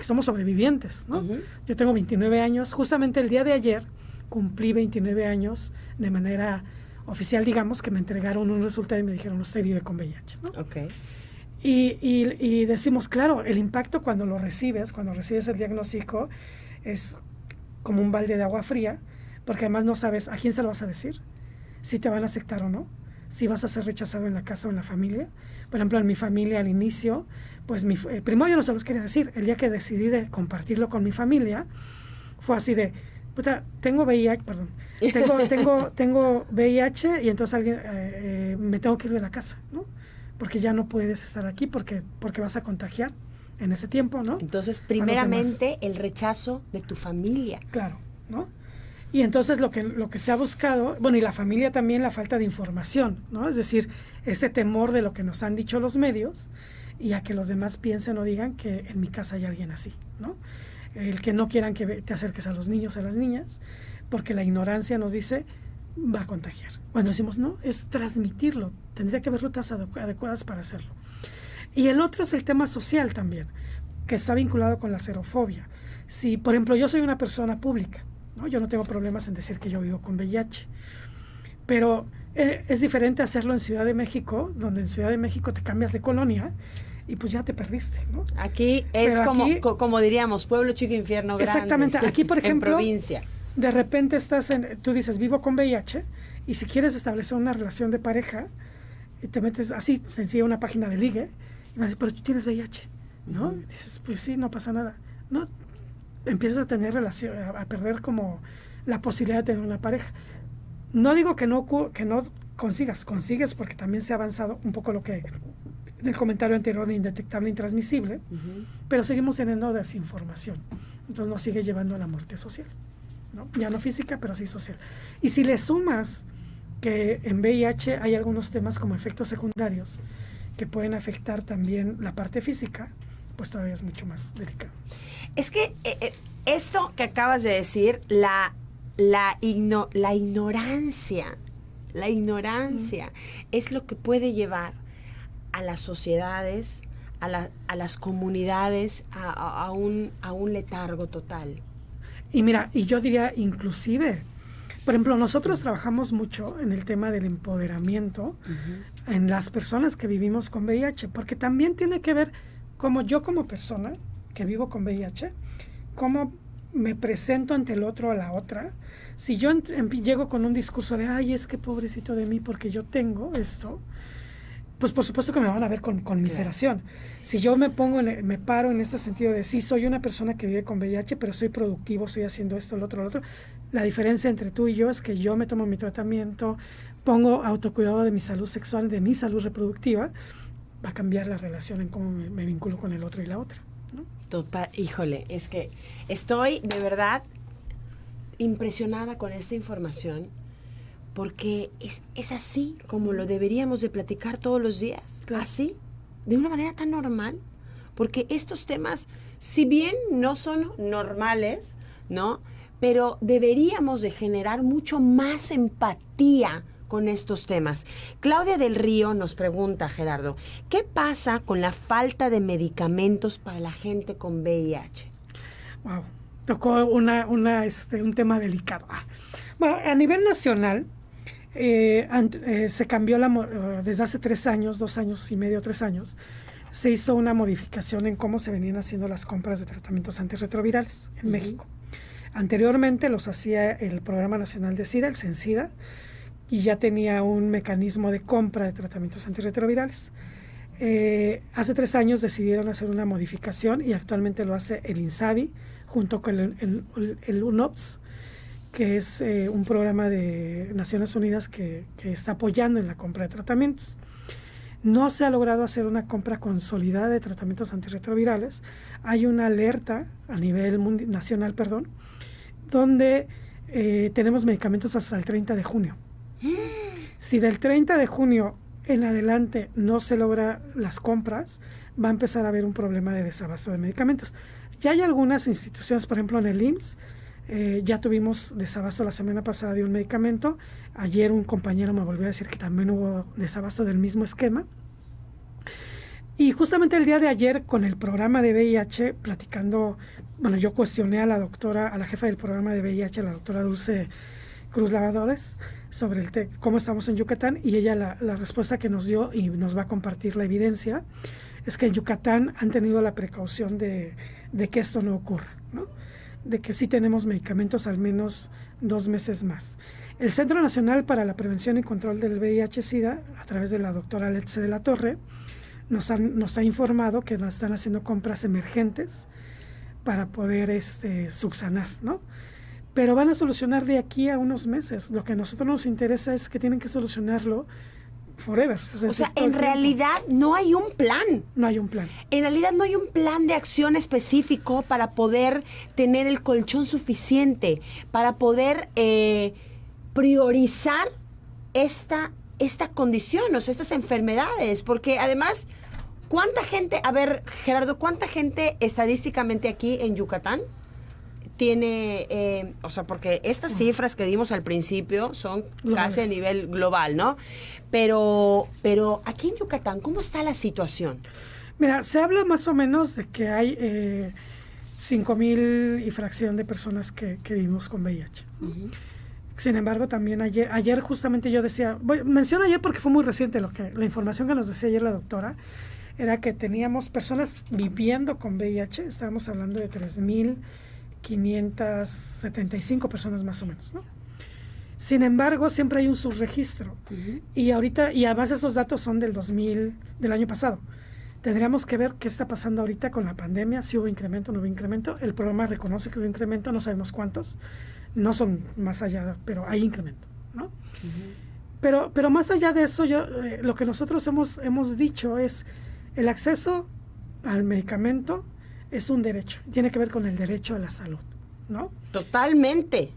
somos sobrevivientes, ¿no? Uh-huh. Yo tengo 29 años, justamente el día de ayer cumplí 29 años de manera oficial, digamos, que me entregaron un resultado y me dijeron, usted vive con VIH, ¿no? Okay. Y decimos, claro, el impacto cuando recibes el diagnóstico, es como un balde de agua fría, porque además no sabes a quién se lo vas a decir, si te van a aceptar o no, si vas a ser rechazado en la casa o en la familia. Por ejemplo, en mi familia al inicio, pues primero yo no se los quería decir. El día que decidí de compartirlo con mi familia, fue así de, tengo VIH y entonces me tengo que ir de la casa, ¿no? Porque ya no puedes estar aquí porque vas a contagiar en ese tiempo, ¿no? Entonces, primeramente, el rechazo de tu familia. Claro, ¿no? Y entonces lo que se ha buscado, bueno, y la familia también, la falta de información, ¿no? Es decir, este temor de lo que nos han dicho los medios y a que los demás piensen o digan que en mi casa hay alguien así, ¿no? El que no quieran que te acerques a los niños, a las niñas, porque la ignorancia nos dice, va a contagiar. Cuando decimos, no, es transmitirlo, tendría que haber rutas adecuadas para hacerlo. Y el otro es el tema social también, que está vinculado con la xerofobia. Si, por ejemplo, yo soy una persona pública, ¿no? Yo no tengo problemas en decir que yo vivo con VIH, pero es diferente hacerlo en Ciudad de México, donde en Ciudad de México te cambias de colonia y pues ya te perdiste, ¿no? Aquí es como diríamos, pueblo chico, infierno grande. Exactamente. Aquí, por ejemplo, en provincia. De repente tú dices, vivo con VIH, y si quieres establecer una relación de pareja, y te metes así, sencilla, una página de ligue, y me dices, pero tú tienes VIH, ¿no? Uh-huh. Y dices, pues sí, no pasa nada. No, empiezas a tener relación, a perder como la posibilidad de tener una pareja. No digo que no consigues, porque también se ha avanzado un poco lo que en el comentario anterior de indetectable, intransmisible, uh-huh. pero seguimos teniendo desinformación. Entonces nos sigue llevando a la muerte social, ¿no? Ya no física, pero sí social. Y si le sumas que en VIH hay algunos temas como efectos secundarios que pueden afectar también la parte física, pues todavía es mucho más delicado. Es que esto que acabas de decir, la ignorancia es lo que puede llevar a las sociedades, a las comunidades, a un letargo total. Y mira, y yo diría inclusive, por ejemplo, nosotros trabajamos mucho en el tema del empoderamiento uh-huh. en las personas que vivimos con VIH, porque también tiene que ver como yo como persona que vivo con VIH, cómo me presento ante el otro o la otra. Si yo llego con un discurso de, ay, es que pobrecito de mí porque yo tengo esto, pues por supuesto que me van a ver con conmiseración. Claro. Si yo me paro en ese sentido de, sí, soy una persona que vive con VIH, pero soy productivo, estoy haciendo esto, lo otro, la diferencia entre tú y yo es que yo me tomo mi tratamiento, pongo autocuidado de mi salud sexual, de mi salud reproductiva, va a cambiar la relación en cómo me vinculo con el otro y la otra, ¿no? Total, híjole, es que estoy de verdad impresionada con esta información, porque es así como lo deberíamos de platicar todos los días, claro. Así, de una manera tan normal, porque estos temas, si bien no son normales, ¿no? pero deberíamos de generar mucho más empatía con estos temas. Claudia del Río nos pregunta, Gerardo, ¿qué pasa con la falta de medicamentos para la gente con VIH? Wow, tocó un tema delicado. Bueno, a nivel nacional, se cambió desde hace 3 años, 2 años y medio, 3 años, se hizo una modificación en cómo se venían haciendo las compras de tratamientos antirretrovirales en México. Anteriormente los hacía el Programa Nacional de SIDA, el CENSIDA, y ya tenía un mecanismo de compra de tratamientos antirretrovirales. Hace 3 años decidieron hacer una modificación y actualmente lo hace el INSABI junto con el UNOPS, que es un programa de Naciones Unidas que está apoyando en la compra de tratamientos. No se ha logrado hacer una compra consolidada de tratamientos antirretrovirales. Hay una alerta a nivel nacional, donde tenemos medicamentos hasta el 30 de junio. Si del 30 de junio en adelante no se logra las compras, va a empezar a haber un problema de desabasto de medicamentos. Ya hay algunas instituciones, por ejemplo en el IMSS, ya tuvimos desabasto la semana pasada de un medicamento. Ayer un compañero me volvió a decir que también hubo desabasto del mismo esquema. Y justamente el día de ayer con el programa de VIH, platicando, bueno, yo cuestioné a la jefa del programa de VIH, la doctora Dulce Cruz Lavadores, sobre cómo estamos en Yucatán, y ella la respuesta que nos dio, y nos va a compartir la evidencia, es que en Yucatán han tenido la precaución de que esto no ocurra, ¿no? De que sí tenemos medicamentos al menos 2 meses más. El Centro Nacional para la Prevención y Control del VIH-Sida, a través de la doctora Letze de la Torre, nos ha informado que nos están haciendo compras emergentes para poder subsanar, ¿no? Pero van a solucionar de aquí a unos meses. Lo que a nosotros nos interesa es que tienen que solucionarlo forever. Es decir, o sea, en realidad no hay un plan. No hay un plan. En realidad no hay un plan de acción específico para poder tener el colchón suficiente, para poder priorizar esta condición, o sea, estas enfermedades. Porque además, ¿cuánta gente, a ver, Gerardo, cuánta gente estadísticamente aquí en Yucatán tiene, o sea, porque estas cifras que dimos al principio son casi a nivel global, ¿no? Pero aquí en Yucatán, ¿cómo está la situación? Mira, se habla más o menos de que hay 5,000 y fracción de personas que vivimos con VIH. Uh-huh. Sin embargo, también ayer justamente yo decía, menciono ayer porque fue muy reciente la información que nos decía ayer la doctora, era que teníamos personas viviendo con VIH, estábamos hablando de 3,575 personas más o menos, ¿no? Sin embargo, siempre hay un subregistro. Uh-huh. Y además esos datos son del año pasado. Tendríamos que ver qué está pasando ahorita con la pandemia, si hubo incremento o no hubo incremento. El programa reconoce que hubo incremento, no sabemos cuántos. No son más allá, pero hay incremento, ¿no? Uh-huh. Pero más allá de eso, lo que nosotros hemos dicho es el acceso al medicamento es un derecho. Tiene que ver con el derecho a la salud, ¿no? Totalmente.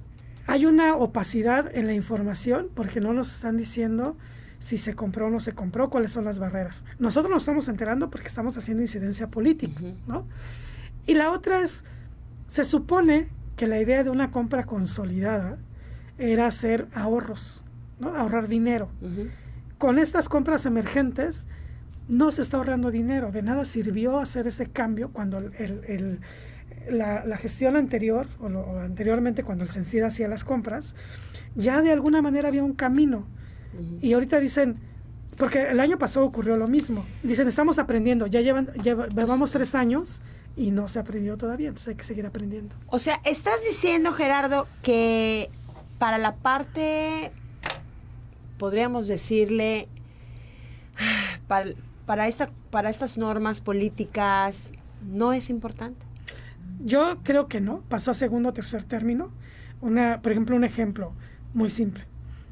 Hay una opacidad en la información porque no nos están diciendo si se compró o no se compró, cuáles son las barreras. Nosotros nos estamos enterando porque estamos haciendo incidencia política, uh-huh, ¿no? Y la otra es, se supone que la idea de una compra consolidada era hacer ahorros, ¿no? Ahorrar dinero. Uh-huh. Con estas compras emergentes no se está ahorrando dinero. De nada sirvió hacer ese cambio cuando la gestión anterior, o anteriormente cuando el CENSIDA hacía las compras, ya de alguna manera había un camino. Uh-huh. Y ahorita dicen, porque el año pasado ocurrió lo mismo, dicen, estamos aprendiendo, llevamos 3 años y no se aprendió todavía, entonces hay que seguir aprendiendo. O sea, estás diciendo, Gerardo, que para la parte, podríamos decirle, para estas normas políticas, ¿no es importante? Yo creo que no, pasó a segundo o tercer término. Por ejemplo, un ejemplo muy simple.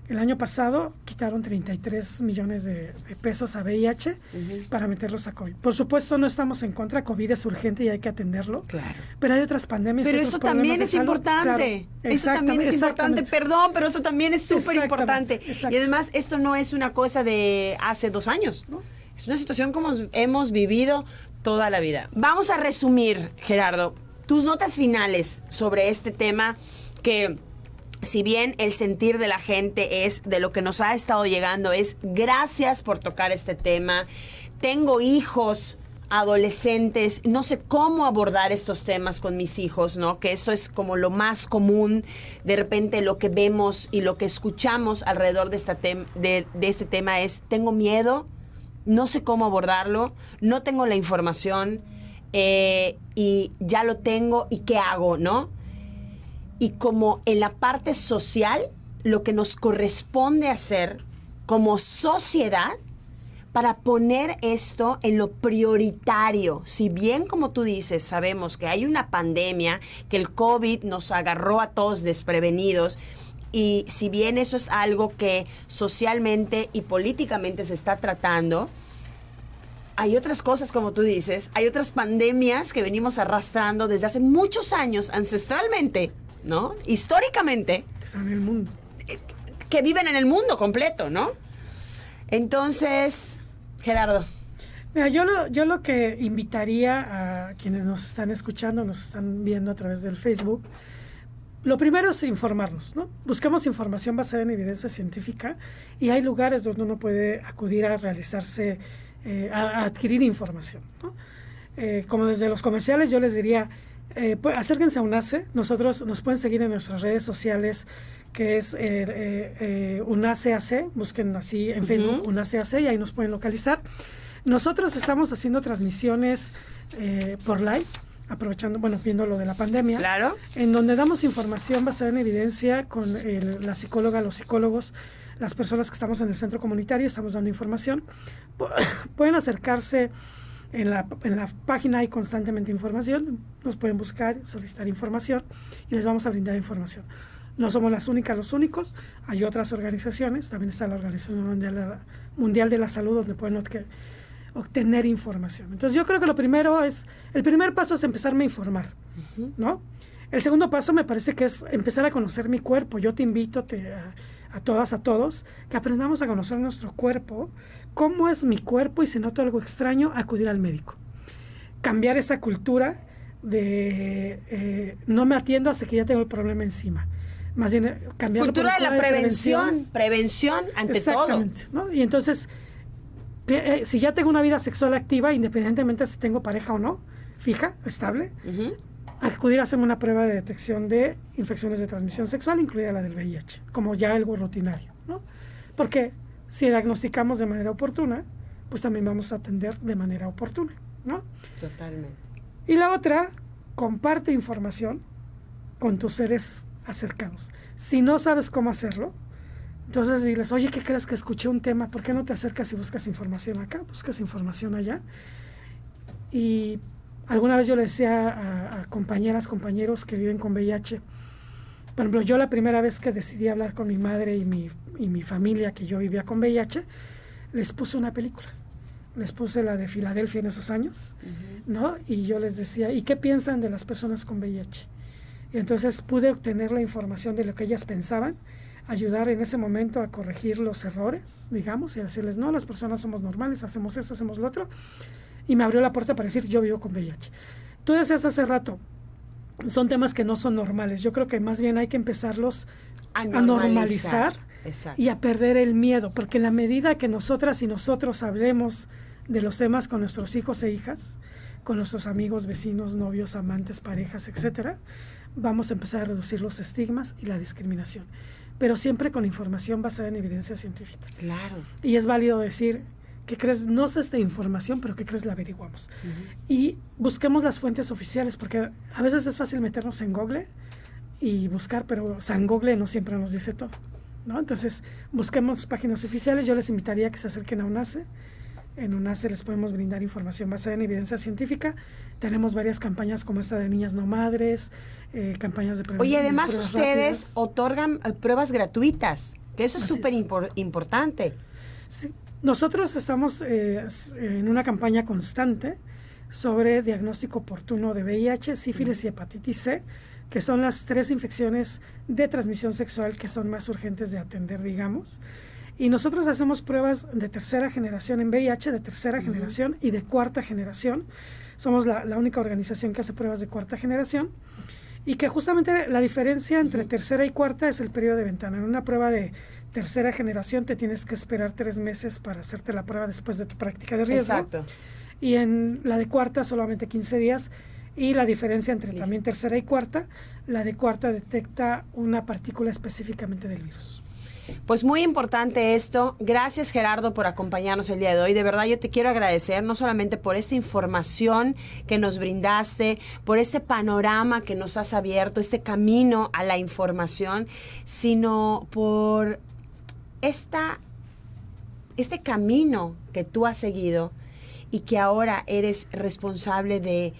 El año pasado quitaron 33 millones de pesos a VIH, uh-huh, para meterlos a COVID. Por supuesto, no estamos en contra. COVID es urgente y hay que atenderlo. Claro. Pero hay otras pandemias. Pero eso también es importante. Claro, eso también es importante. Perdón, pero eso también es súper importante. Y además, esto no es una cosa de hace 2 años, ¿no? Es una situación como hemos vivido toda la vida. Vamos a resumir, Gerardo, tus notas finales sobre este tema que si bien el sentir de la gente es, de lo que nos ha estado llegando, es gracias por tocar este tema. Tengo hijos adolescentes, no sé cómo abordar estos temas con mis hijos, ¿no? Que esto es como lo más común, de repente lo que vemos y lo que escuchamos alrededor de este tema es, tengo miedo, no sé cómo abordarlo, no tengo la información y ya lo tengo, ¿y qué hago, no? Y como en la parte social, lo que nos corresponde hacer como sociedad para poner esto en lo prioritario. Si bien, como tú dices, sabemos que hay una pandemia, que el COVID nos agarró a todos desprevenidos, y si bien eso es algo que socialmente y políticamente se está tratando, hay otras cosas, como tú dices, hay otras pandemias que venimos arrastrando desde hace muchos años, ancestralmente, ¿no? Históricamente. Que están en el mundo. Que viven en el mundo completo, ¿no? Entonces, Gerardo. Mira, yo lo que invitaría a quienes nos están escuchando, nos están viendo a través del Facebook, lo primero es informarnos, ¿no? Buscamos información basada en evidencia científica y hay lugares donde uno puede acudir a realizarse, a adquirir información, ¿no? Como desde los comerciales yo les diría, acérquense a UNACE. Nosotros nos pueden seguir en nuestras redes sociales, que es UNACE-AC, busquen así en Facebook, UNACE-AC, y ahí nos pueden localizar. Nosotros estamos haciendo transmisiones por live, aprovechando, viendo lo de la pandemia, claro, en donde damos información basada en evidencia con la psicóloga, los psicólogos, las personas que estamos en el centro comunitario, estamos dando información. Pueden acercarse. En la página hay constantemente información, nos pueden buscar, solicitar información y les vamos a brindar información. No somos las únicas, los únicos, hay otras organizaciones, también está la Organización Mundial de la Salud, donde pueden obtener información. Entonces yo creo que el primer paso es empezarme a informar, ¿no? El segundo paso me parece que es empezar a conocer mi cuerpo. Yo te invito a todas, a todos, que aprendamos a conocer nuestro cuerpo, cómo es mi cuerpo, y si noto algo extraño, acudir al médico. Cambiar esta cultura de no me atiendo hasta que ya tengo el problema encima. Más bien cambiar cultura de la prevención ante exactamente, todo, ¿no? Y entonces, si ya tengo una vida sexual activa, independientemente si tengo pareja o no, fija, estable, acudir a hacerme una prueba de detección de infecciones de transmisión sexual, incluida la del VIH, como ya algo rutinario, ¿no? Porque si diagnosticamos de manera oportuna, pues también vamos a atender de manera oportuna, ¿no? Totalmente. Y la otra, comparte información con tus seres acercados. Si no sabes cómo hacerlo, entonces diles, oye, ¿qué crees que escuché un tema? ¿Por qué no te acercas y buscas información acá? Buscas información allá. Y alguna vez yo le decía a compañeras, compañeros que viven con VIH, por ejemplo, yo la primera vez que decidí hablar con mi madre y mi familia, que yo vivía con VIH, les puse una película. Les puse la de Filadelfia en esos años, ¿no? Y yo les decía, ¿y qué piensan de las personas con VIH? Y entonces pude obtener la información de lo que ellas pensaban, ayudar en ese momento a corregir los errores, digamos, y a decirles, no, las personas somos normales, hacemos eso, hacemos lo otro. Y me abrió la puerta para decir, yo vivo con VIH. Tú decías hace rato, son temas que no son normales. Yo creo que más bien hay que empezarlos a normalizar y a perder el miedo, porque en la medida que nosotras y nosotros hablemos de los temas con nuestros hijos e hijas, con nuestros amigos, vecinos, novios, amantes, parejas, etcétera, vamos a empezar a reducir los estigmas y la discriminación, pero siempre con información basada en evidencia científica. Claro. Y es válido decir, ¿qué crees? No sé esta información, pero ¿qué crees? La averiguamos. Y busquemos las fuentes oficiales, porque a veces es fácil meternos en Google y buscar, pero San Google no siempre nos dice todo, ¿no? Entonces, busquemos páginas oficiales. Yo les invitaría a que se acerquen a UNACE. En UNACE les podemos brindar información basada en evidencia científica. Tenemos varias campañas como esta de Niñas No Madres, campañas de prevención. Oye, además ustedes otorgan pruebas gratuitas, que eso es súper importante. Sí. Nosotros estamos en una campaña constante sobre diagnóstico oportuno de VIH, sífilis y hepatitis C, que son las 3 infecciones de transmisión sexual que son más urgentes de atender, digamos. Y nosotros hacemos pruebas de tercera generación en VIH, de tercera generación y de cuarta generación. Somos la única organización que hace pruebas de cuarta generación. y que justamente la diferencia entre tercera y cuarta es el periodo de ventana. En una prueba de tercera generación te tienes que esperar 3 meses para hacerte la prueba después de tu práctica de riesgo. Exacto. Y en la de cuarta solamente 15 días. Y la diferencia entre también tercera y cuarta, la de cuarta detecta una partícula específicamente del virus. Pues muy importante esto. Gracias, Gerardo, por acompañarnos el día de hoy. De verdad, yo te quiero agradecer no solamente por esta información que nos brindaste, por este panorama que nos has abierto, este camino a la información, sino por este camino que tú has seguido y que ahora eres responsable de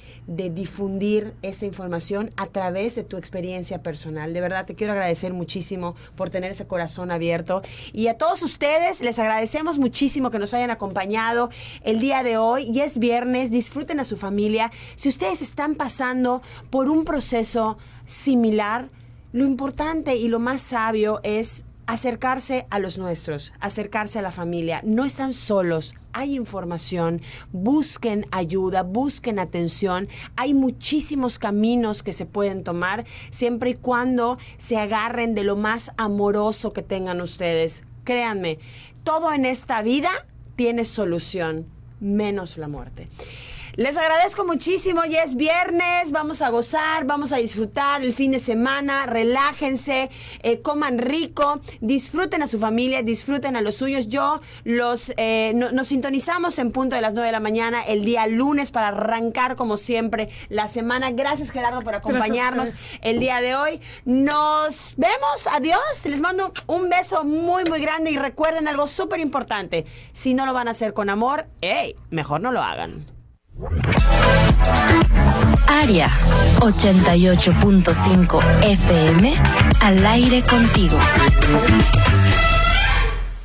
difundir esta información a través de tu experiencia personal. De verdad, te quiero agradecer muchísimo por tener ese corazón abierto. Y a todos ustedes les agradecemos muchísimo que nos hayan acompañado el día de hoy. Ya es viernes, disfruten a su familia. Si ustedes están pasando por un proceso similar, lo importante y lo más sabio es acercarse a los nuestros, acercarse a la familia. No están solos, hay información, busquen ayuda, busquen atención. Hay muchísimos caminos que se pueden tomar siempre y cuando se agarren de lo más amoroso que tengan ustedes. Créanme, todo en esta vida tiene solución, menos la muerte. Les agradezco muchísimo, ya es viernes, vamos a gozar, vamos a disfrutar el fin de semana, relájense, coman rico, disfruten a su familia, disfruten a los suyos. Nos sintonizamos en punto de las 9 de la mañana el día lunes para arrancar como siempre la semana. Gracias, Gerardo, por acompañarnos el día de hoy. Nos vemos, adiós, les mando un beso muy, muy grande y recuerden algo súper importante, si no lo van a hacer con amor, mejor no lo hagan. Aria 88.5 FM, al aire contigo.